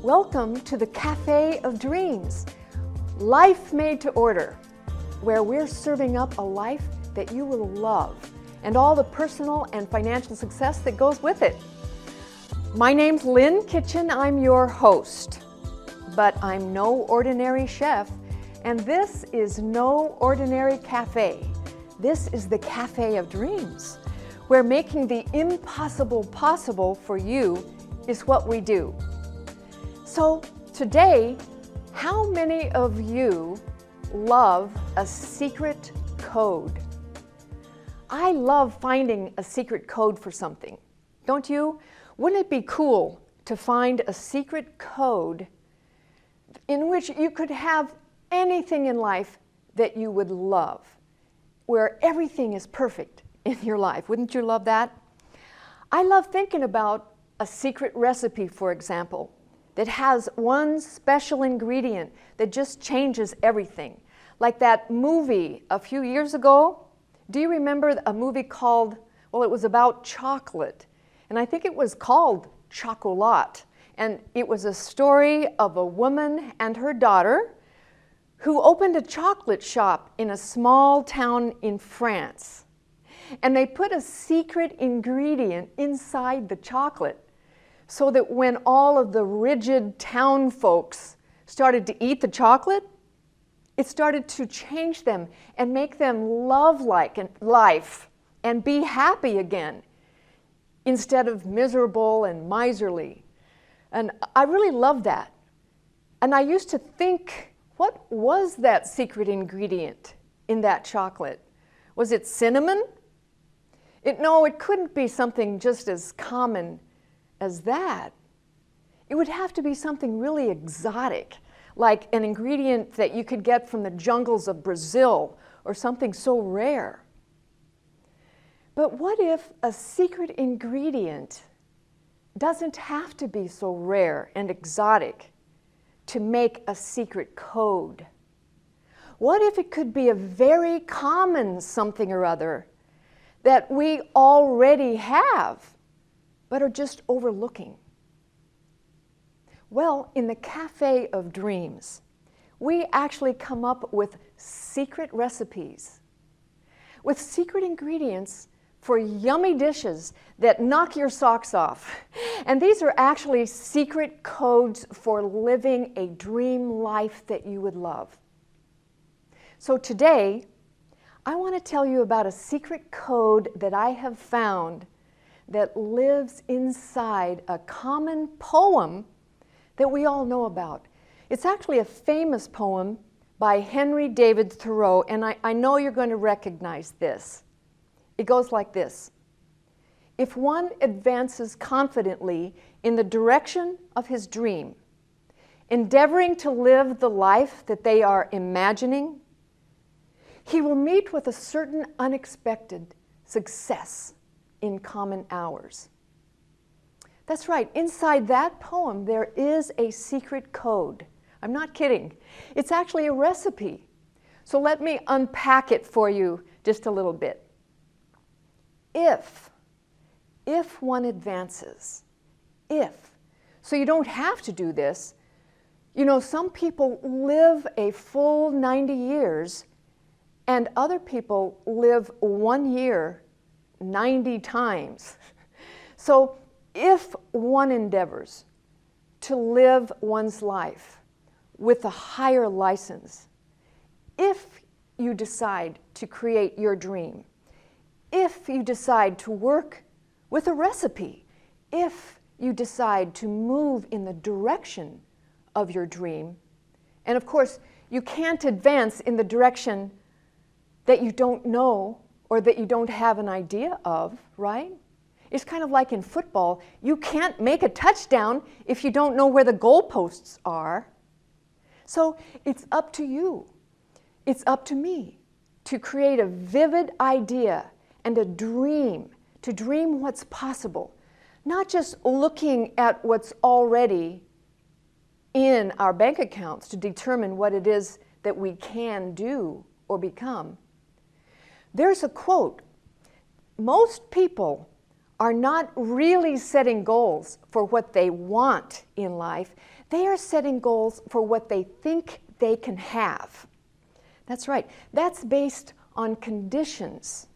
Welcome to the Cafe of Dreams, life made to order, where we're serving up a life that you will love and all the personal and financial success that goes with it. My name's Lynn Kitchen, I'm your host, but I'm no ordinary chef, and this is no ordinary cafe. This is the Cafe of Dreams, where making the impossible possible for you is what we do. So today, how many of you love a secret code? I love finding a secret code for something, don't you? Wouldn't it be cool to find a secret code in which you could have anything in life that you would love, where everything is perfect in your life? Wouldn't you love that? I love thinking about a secret recipe, for example, that has one special ingredient that just changes everything. Like that movie a few years ago. Do you remember a movie called, well, it was about chocolate, and I think it was called Chocolat. And it was a story of a woman and her daughter who opened a chocolate shop in a small town in France. And they put a secret ingredient inside the chocolate so that when all of the rigid town folks started to eat the chocolate, it started to change them and make them love life and be happy again instead of miserable and miserly. And I really love that. And I used to think, what was that secret ingredient in that chocolate? Was it cinnamon? No, it couldn't be something just as common as that. It would have to be something really exotic, like an ingredient that you could get from the jungles of Brazil or something so rare. But what if a secret ingredient doesn't have to be so rare and exotic to make a secret code? What if it could be a very common something or other that we already have but are just overlooking? Well, in the Cafe of Dreams, we actually come up with secret recipes, with secret ingredients for yummy dishes that knock your socks off. And these are actually secret codes for living a dream life that you would love. So today, I want to tell you about a secret code that I have found that lives inside a common poem that we all know about. It's actually a famous poem by Henry David Thoreau, and I know you're going to recognize this. It goes like this: if one advances confidently in the direction of his dream, endeavoring to live the life that they are imagining, he will meet with a certain unexpected success in common hours. That's right, inside that poem there is a secret code. I'm not kidding. It's actually a recipe. So let me unpack it for you just a little bit. If one advances, so you don't have to do this. You know, some people live a full 90 years and other people live 1 year 90 times. So if one endeavors to live one's life with a higher license, if you decide to create your dream, if you decide to work with a recipe, if you decide to move in the direction of your dream, and of course, you can't advance in the direction that you don't know or that you don't have an idea of, right? It's kind of like in football. You can't make a touchdown if you don't know where the goalposts are. So it's up to you. It's up to me to create a vivid idea and a dream, to dream what's possible, not just looking at what's already in our bank accounts to determine what it is that we can do or become. There's a quote: most people are not really setting goals for what they want in life. They are setting goals for what they think they can have. That's right. That's based on conditions.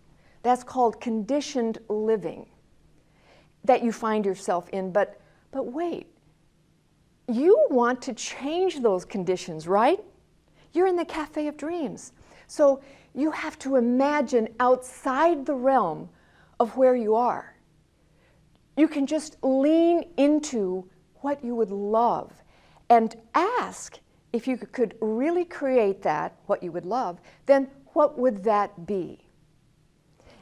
That's called conditioned living that you find yourself in. But wait, you want to change those conditions, right? You're in the Cafe of Dreams. So you have to imagine outside the realm of where you are. You can just lean into what you would love and ask if you could really create that, what you would love, then what would that be?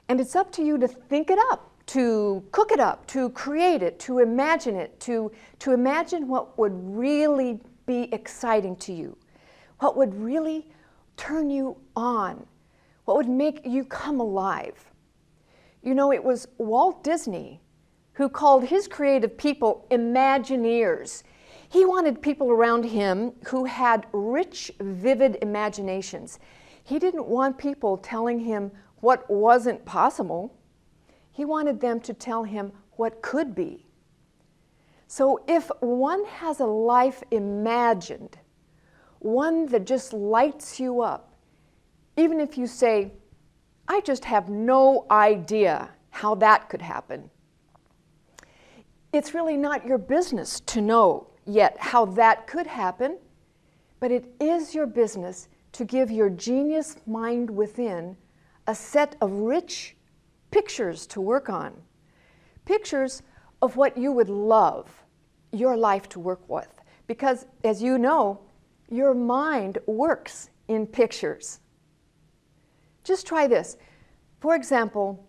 And it's up to you to think it up, to cook it up, to create it, to imagine it, to imagine what would really be exciting to you, what would really turn you on, what would make you come alive. You know, it was Walt Disney who called his creative people Imagineers. He wanted people around him who had rich, vivid imaginations. He didn't want people telling him what wasn't possible. He wanted them to tell him what could be. So if one has a life imagined, one that just lights you up, even if you say, I just have no idea how that could happen, it's really not your business to know yet how that could happen, but it is your business to give your genius mind within a set of rich pictures to work on. Pictures of what you would love your life to work with. Because, as you know, your mind works in pictures. Just try this. For example,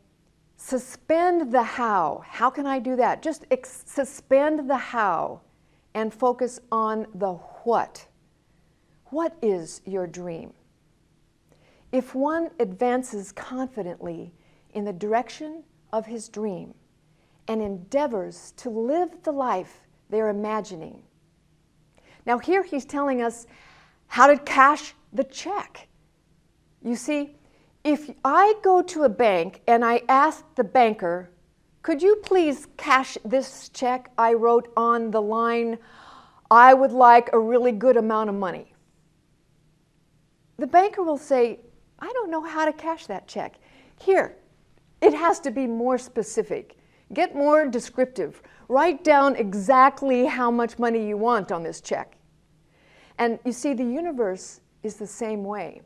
suspend the how. How can I do that? Just suspend the how and focus on the what. What is your dream? If one advances confidently in the direction of his dream and endeavors to live the life they're imagining. Now here he's telling us how to cash the check. You see, if I go to a bank and I ask the banker, could you please cash this check I wrote on the line, I would like a really good amount of money. The banker will say, I don't know how to cash that check. Here, it has to be more specific. Get more descriptive. Write down exactly how much money you want on this check. And you see, the universe is the same way.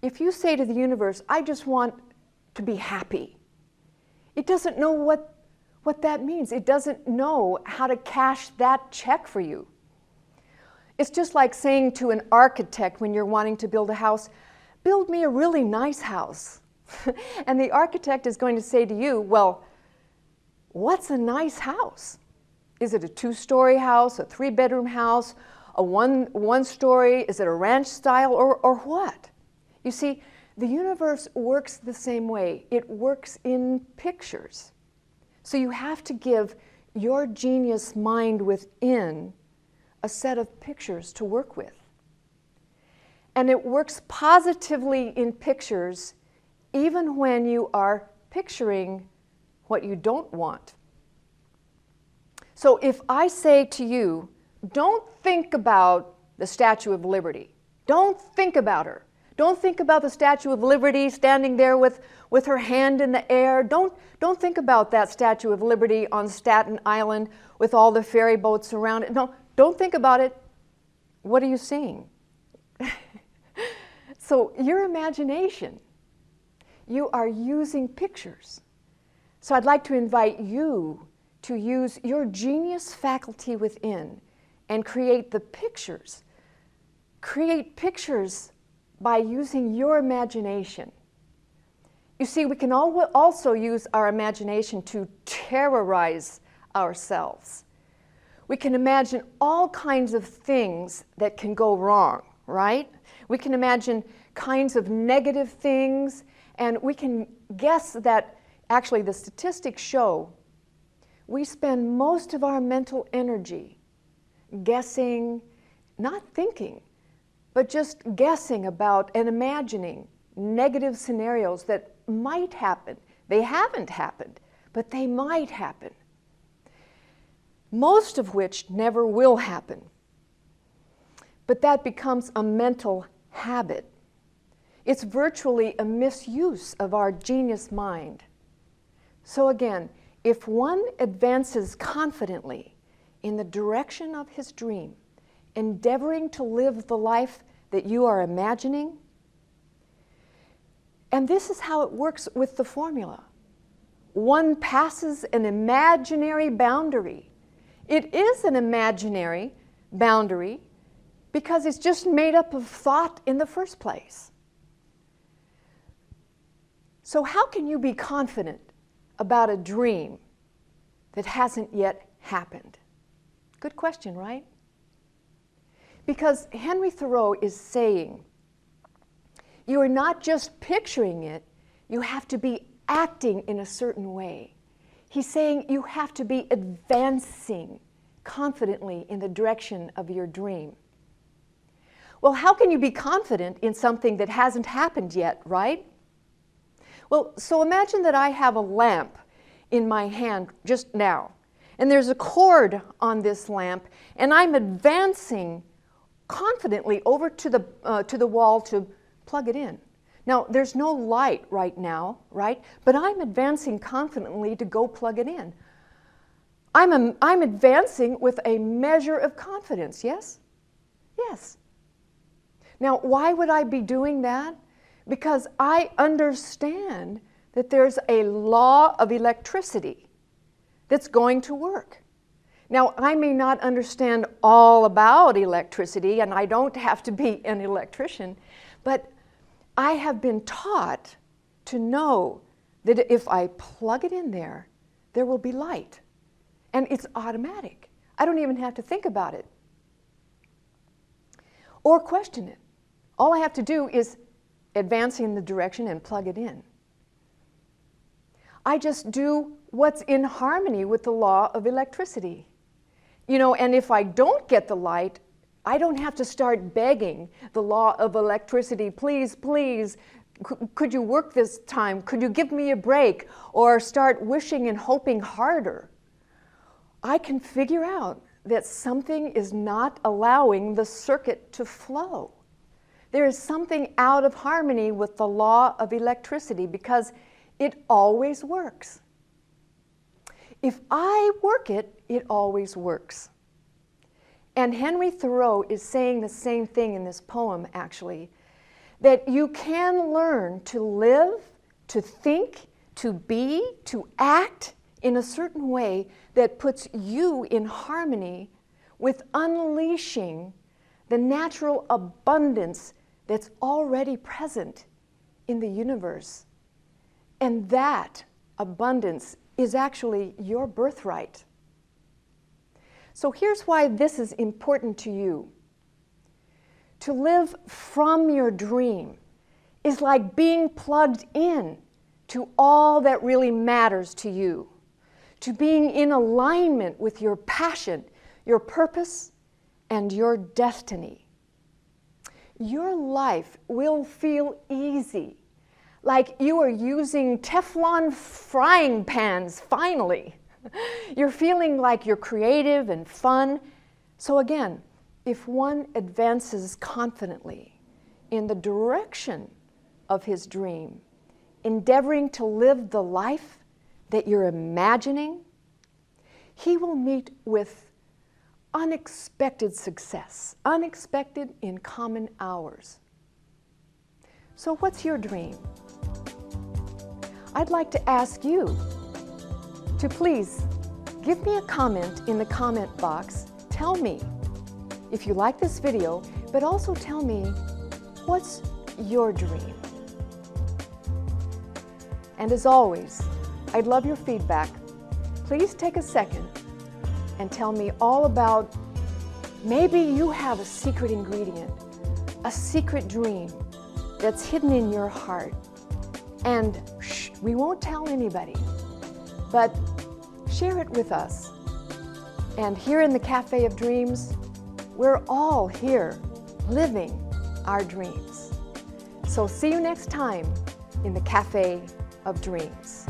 If you say to the universe, I just want to be happy, it doesn't know what that means. It doesn't know how to cash that check for you. It's just like saying to an architect when you're wanting to build a house, build me a really nice house. And the architect is going to say to you, well, what's a nice house? Is it a 2-story house, a 3-bedroom house, a one-story? Is it a ranch style or what? You see, the universe works the same way. It works in pictures. So you have to give your genius mind within a set of pictures to work with. And it works positively in pictures even when you are picturing what you don't want. So if I say to you, don't think about the Statue of Liberty. Don't think about her. Don't think about the Statue of Liberty standing there with her hand in the air. Don't think about that Statue of Liberty on Staten Island with all the ferry boats around it. No, don't think about it. What are you seeing? So your imagination, you are using pictures. So I'd like to invite you to use your genius faculty within and create the pictures. Create pictures by using your imagination. You see, we can also use our imagination to terrorize ourselves. We can imagine all kinds of things that can go wrong, right? We can imagine kinds of negative things, and we can guess that, actually the statistics show, we spend most of our mental energy guessing, not thinking, but just guessing about and imagining negative scenarios that might happen. They haven't happened, but they might happen. most of which never will happen. But that becomes a mental habit. It's virtually a misuse of our genius mind. So again, if one advances confidently in the direction of his dream, endeavoring to live the life that you are imagining, and this is how it works with the formula. One passes an imaginary boundary. It is an imaginary boundary because it's just made up of thought in the first place. So how can you be confident about a dream that hasn't yet happened? Good question, right? Because Henry Thoreau is saying, you are not just picturing it, you have to be acting in a certain way. He's saying you have to be advancing confidently in the direction of your dream. Well, how can you be confident in something that hasn't happened yet, right? Well, so imagine that I have a lamp in my hand just now, and there's a cord on this lamp, and I'm advancing confidently over to the wall to plug it in. Now, there's no light right now, right? But I'm advancing confidently to go plug it in. I'm advancing with a measure of confidence, yes? Yes. Now, why would I be doing that? Because I understand that there's a law of electricity that's going to work. Now, I may not understand all about electricity, and I don't have to be an electrician, but I have been taught to know that if I plug it in there, there will be light. And it's automatic. I don't even have to think about it or question it. All I have to do is advance in the direction and plug it in. I just do what's in harmony with the law of electricity. You know, and if I don't get the light, I don't have to start begging the law of electricity, please, please, could you work this time? Could you give me a break? Or start wishing and hoping harder. I can figure out that something is not allowing the circuit to flow. There is something out of harmony with the law of electricity because it always works. If I work it, it always works. And Henry Thoreau is saying the same thing in this poem, actually, that you can learn to live, to think, to be, to act in a certain way that puts you in harmony with unleashing the natural abundance that's already present in the universe. And that abundance is actually your birthright. So here's why this is important to you. To live from your dream is like being plugged in to all that really matters to you, to being in alignment with your passion, your purpose, and your destiny. Your life will feel easy, like you are using Teflon frying pans, finally. You're feeling like you're creative and fun. So again, if one advances confidently in the direction of his dream, endeavoring to live the life that you're imagining, he will meet with unexpected success, unexpected in common hours. So what's your dream? I'd like to ask you to please give me a comment in the comment box. Tell me if you like this video, but also tell me what's your dream. And as always, I'd love your feedback. Please take a second and tell me all about, maybe you have a secret ingredient, a secret dream that's hidden in your heart. And shh, we won't tell anybody, but share it with us. And here in the Cafe of Dreams, we're all here living our dreams. So see you next time in the Cafe of Dreams.